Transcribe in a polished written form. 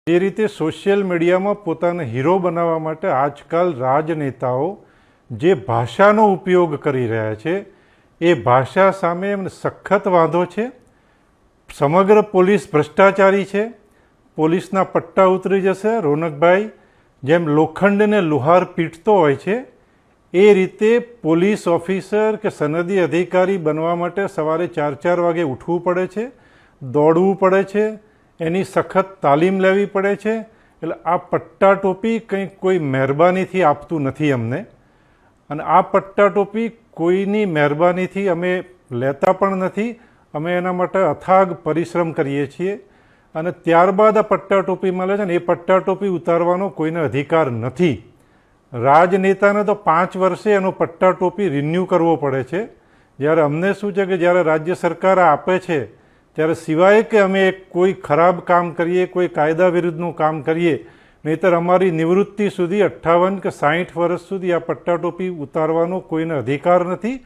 એ રીતે સોશિયલ મીડિયામાં પોતાને હીરો બનાવવા માટે આજકાલ રાજનેતાઓ જે ભાષાનો ઉપયોગ કરી રહ્યા છે એ ભાષા સામે એમને સખત વાંધો છે. સમગ્ર પોલીસ ભ્રષ્ટાચારી છે. પોલીસના પટ્ટા ઉતરી જશે. રોનકભાઈ જેમ લોખંડને લુહાર પીટતો હોય છે એ રીતે પોલીસ ઓફિસર કે સનદી અધિકારી બનવા માટે સવારે 4 વાગે ઉઠવું પડે છે, દોડવું પડે છે, એની સખત તાલીમ લેવી પડે છે. એટલે આ પટ્ટા ટોપી કંઈ કોઈ મહેરબાનીથી આપતું નથી અમને, અને આ પટ્ટા ટોપી કોઈની મહેરબાનીથી અમે લેતા પણ નથી. અમે એના માટે અથાગ પરિશ્રમ કરીએ છીએ, અને ત્યારબાદ આ પટ્ટા ટોપી મળે છે ને એ પટ્ટા ટોપી ઉતારવાનો કોઈને અધિકાર નથી. રાજનેતાને તો 5 વર્ષે એનો પટ્ટા ટોપી રિન્યૂ કરવો પડે છે. જ્યારે અમને શું છે કે જ્યારે રાજ્ય સરકાર આપે છે ત્યારે સિવાય કે અમે કોઈ ખરાબ કામ કરીએ, કોઈ કાયદા વિરુદ્ધનું કામ કરીએ, નહીંતર અમારી નિવૃત્તિ સુધી 58 કે 60 વર્ષ સુધી આ પટ્ટા ટોપી ઉતારવાનો કોઈને અધિકાર નથી.